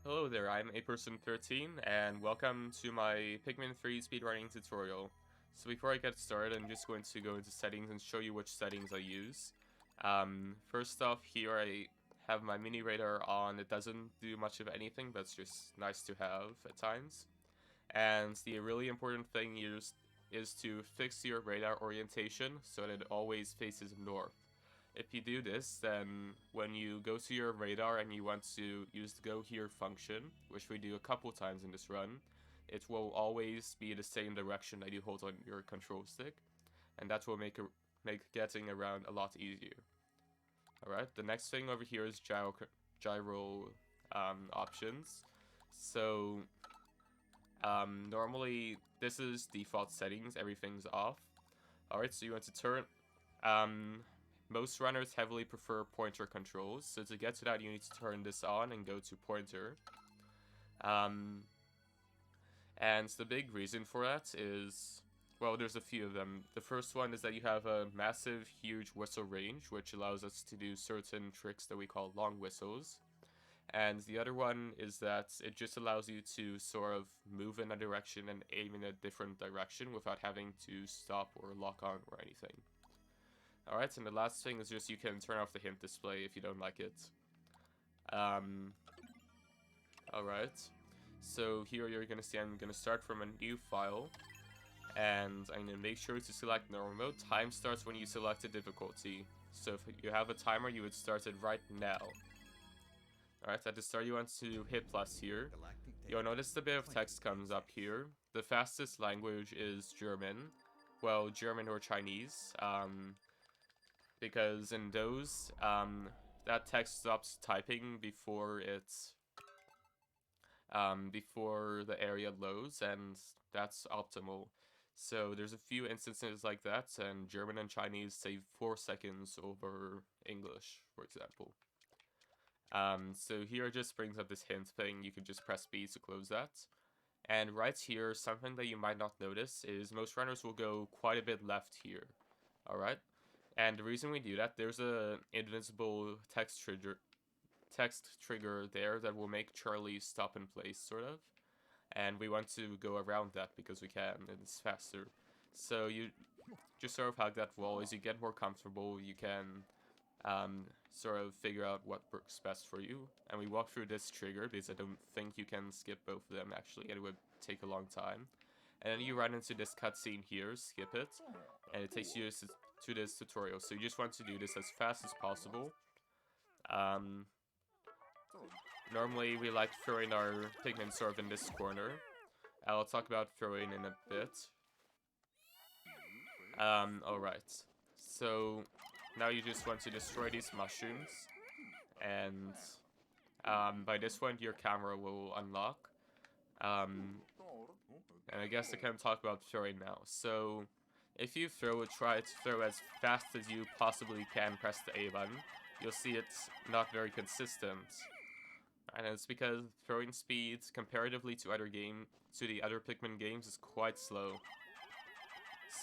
Hello there, I'm aperson13, and welcome to my Pikmin 3 speedrunning tutorial. So before I get started, I'm just going to go into settings and show you which settings I use. First off, here I have my mini radar on. It doesn't do much of anything, but it's just nice to have at times. And the really important thing is to fix your radar orientation so that it always faces north. If you do this, then when you go to your radar and you want to use the go here function, which we do a couple times in this run, it will always be the same direction that you hold on your control stick, and that will make getting around a lot easier. Alright, the next thing over here is gyro options. So normally this is default settings, everything's off. Alright, so you want to turn most runners heavily prefer pointer controls, so to get to that you need to turn this on and go to pointer. And the big reason for that is, well, there's a few of them. The first one is that you have a massive, huge whistle range, which allows us to do certain tricks that we call long whistles. And the other one is that it just allows you to sort of move in a direction and aim in a different direction without having to stop or lock on or anything. Alright, and the last thing is just you can turn off the hint display if you don't like it. Alright. So here you're gonna see I'm gonna start from a new file. And I'm gonna make sure to select normal mode. Time starts when you select a difficulty. So if you have a timer, you would start it right now. Alright, at the start you want to hit plus here. You'll notice a bit of text comes up here. The fastest language is German. Well, German or Chinese. Because in those, that text stops typing before before the area loads, and that's optimal. So there's a few instances like that, and German and Chinese save 4 seconds over English, for example. So here it just brings up this hint thing. You can just press B to close that. And right here, something that you might not notice is most runners will go quite a bit left here. Alright? And the reason we do that, there's a invisible text trigger there that will make Charlie stop in place, sort of. And we want to go around that because we can, and it's faster. So you just sort of hug that wall. As you get more comfortable, you can sort of figure out what works best for you. And we walk through this trigger because I don't think you can skip both of them, actually. It would take a long time. And then you run into this cutscene here, skip it, and it takes you to this tutorial. So you just want to do this as fast as possible. Normally we like throwing our Pikmin sort of in this corner. I'll talk about throwing in a bit. Alright. So now you just want to destroy these mushrooms. And by this point your camera will unlock. And I guess I can talk about throwing now. So if you throw it, try to throw as fast as you possibly can, press the A button. You'll see it's not very consistent. And it's because throwing speed, comparatively to the other Pikmin games, is quite slow.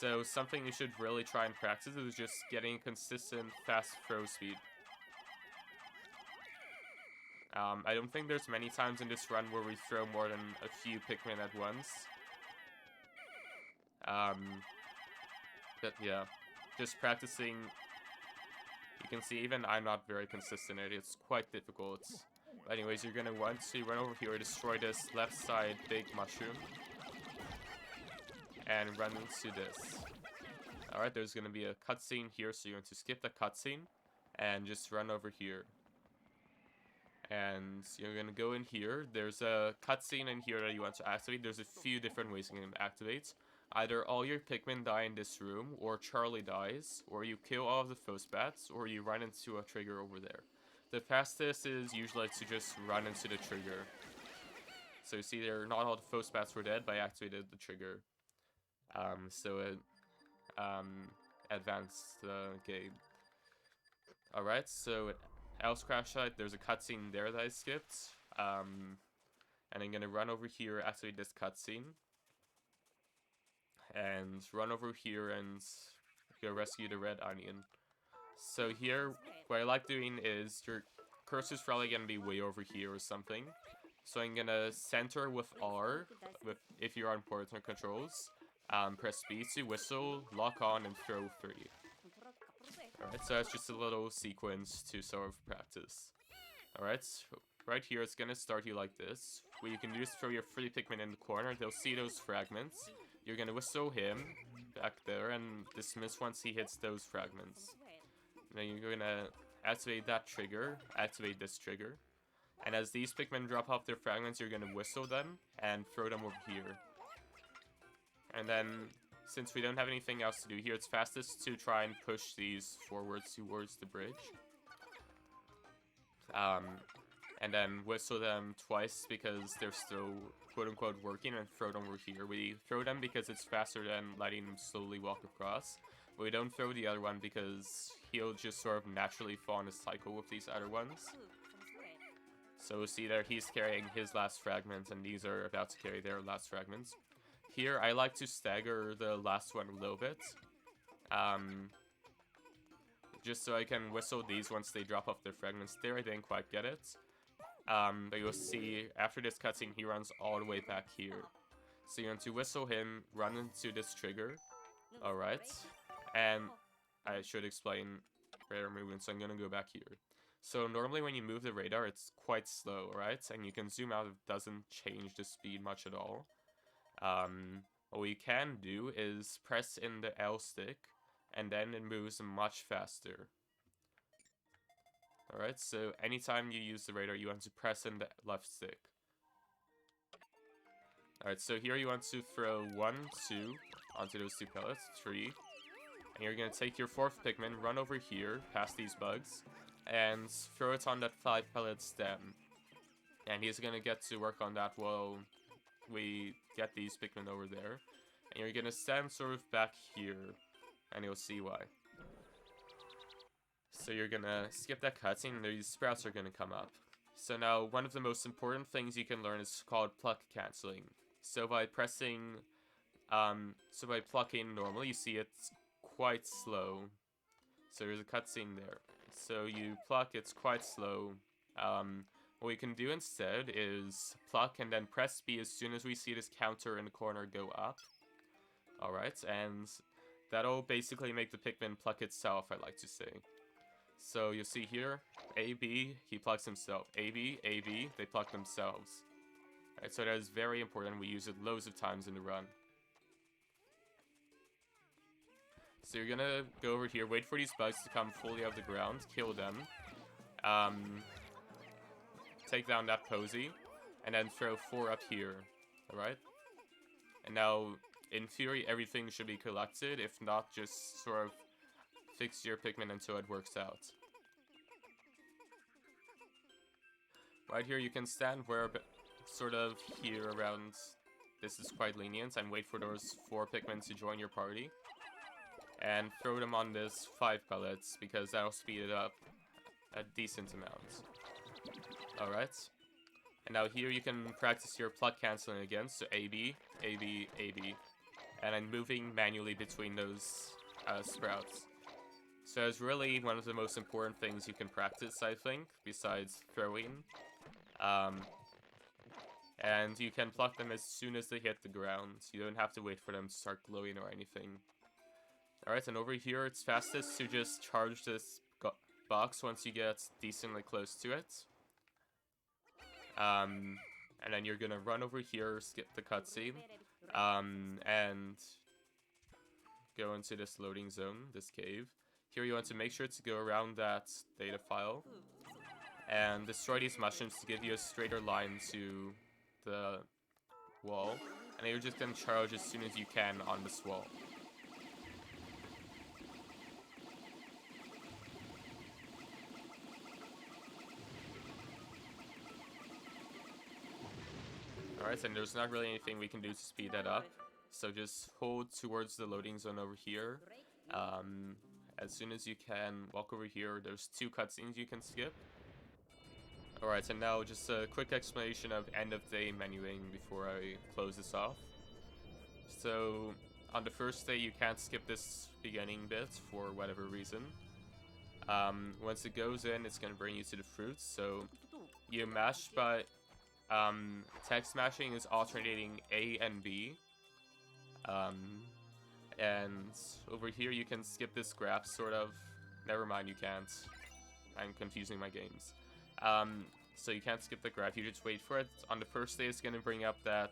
So something you should really try and practice is just getting consistent fast throw speed. I don't think there's many times in this run where we throw more than a few Pikmin at once. But yeah, just practicing. You can see even I'm not very consistent at it. It's quite difficult. But anyways, you're gonna want to run over here, destroy this left side big mushroom, and run into this. Alright, there's gonna be a cutscene here, so you're going to skip the cutscene and just run over here. And you're gonna go in here. There's a cutscene in here that you want to activate. There's a few different ways you can activate. Either all your Pikmin die in this room, or Charlie dies, or you kill all of the Phosphats, or you run into a trigger over there. The fastest is usually to just run into the trigger. So you see there, not all the Phosphats were dead, but I activated the trigger. So it advanced the game. Alright, so at Else Crash Site, there's a cutscene there that I skipped. And I'm gonna run over here, activate this cutscene. And run over here and go rescue the red onion. So here, what I like doing is your cursor's probably gonna be way over here or something. So I'm gonna center with R, if you're on partner controls. Press B to whistle, lock on, and throw 3. Alright, so that's just a little sequence to sort of practice. Alright, so right here it's gonna start you like this. What you can do is throw your 3 Pikmin in the corner, they'll see those fragments. You're gonna whistle him back there and dismiss once he hits those fragments. Then you're gonna activate that trigger, activate this trigger. And as these Pikmin drop off their fragments, you're gonna whistle them and throw them over here. And then, since we don't have anything else to do here, it's fastest to try and push these forwards towards the bridge. And then whistle them twice because they're still quote-unquote working, and throw them over here. We throw them because it's faster than letting them slowly walk across. But we don't throw the other one because he'll just sort of naturally fall in a cycle with these other ones. So see there, he's carrying his last fragment, and these are about to carry their last fragments. Here, I like to stagger the last one a little bit. Just so I can whistle these once they drop off their fragments. There, I didn't quite get it. But you'll see, after this cutscene, he runs all the way back here. So you're going to whistle him, run into this trigger. Alright. And I should explain radar movement, so I'm going to go back here. So normally when you move the radar, it's quite slow, right? And you can zoom out, it doesn't change the speed much at all. What we can do is press in the L stick, and then it moves much faster. Alright, so anytime you use the radar, you want to press in the left stick. Alright, so here you want to throw 1, 2 onto those 2 pellets, 3. And you're going to take your 4th Pikmin, run over here, past these bugs, and throw it on that 5 pellet stem. And he's going to get to work on that while we get these Pikmin over there. And you're going to stand sort of back here, and you'll see why. So you're going to skip that cutscene, and these sprouts are going to come up. So now, one of the most important things you can learn is called Pluck Cancelling. So by pressing, by plucking normally, you see it's quite slow. So there's a cutscene there. So you pluck, it's quite slow. What we can do instead is pluck and then press B as soon as we see this counter in the corner go up. Alright, and that'll basically make the Pikmin pluck itself, I like to say. So you'll see here, A, B, he plucks himself. A, B, they pluck themselves. Alright, so that is very important. We use it loads of times in the run. So you're gonna go over here, wait for these bugs to come fully out of the ground, kill them. Take down that posy, and then throw 4 up here. Alright? And now, in theory, everything should be collected. If not, just sort of fix your Pikmin until it works out. Right here, you can stand where, sort of here around, this is quite lenient, and wait for those 4 Pikmin to join your party. And throw them on this 5 pellets, because that'll speed it up a decent amount. Alright. And now here you can practice your Pluck Cancelling again, so AB, AB, AB. And then moving manually between those sprouts. So it's really one of the most important things you can practice, I think, besides throwing. And you can pluck them as soon as they hit the ground. You don't have to wait for them to start glowing or anything. Alright, and over here it's fastest to just charge this box once you get decently close to it. And then you're gonna run over here, skip the cutscene, and go into this loading zone, this cave. Here you want to make sure to go around that data file and destroy these mushrooms to give you a straighter line to the wall. And you're just gonna charge as soon as you can on this wall. Alright, and there's not really anything we can do to speed that up. So just hold towards the loading zone over here. As soon as you can, walk over here. There's 2 cutscenes you can skip. Alright, and now just a quick explanation of end of day menuing before I close this off. So, on the first day you can't skip this beginning bit for whatever reason. Once it goes in, it's going to bring you to the fruits. So, you mash by tag smashing is alternating A and B. And over here you can skip this graph, sort of. Never mind, you can't. I'm confusing my games. So you can't skip the graph, you just wait for it. On the first day, it's going to bring up that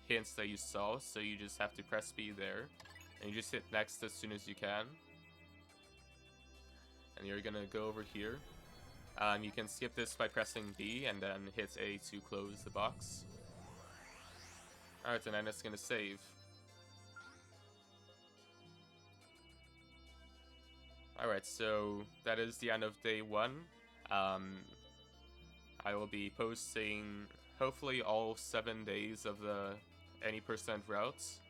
hint that you saw, so you just have to press B there. And you just hit next as soon as you can. And you're going to go over here. You can skip this by pressing B and then hit A to close the box. Alright, and then it's going to save. Alright, so that is the end of day 1. I will be posting hopefully all 7 days of the any percent routes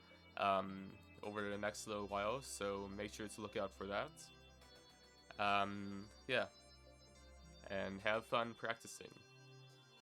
over the next little while, so make sure to look out for that. Yeah, and have fun practicing.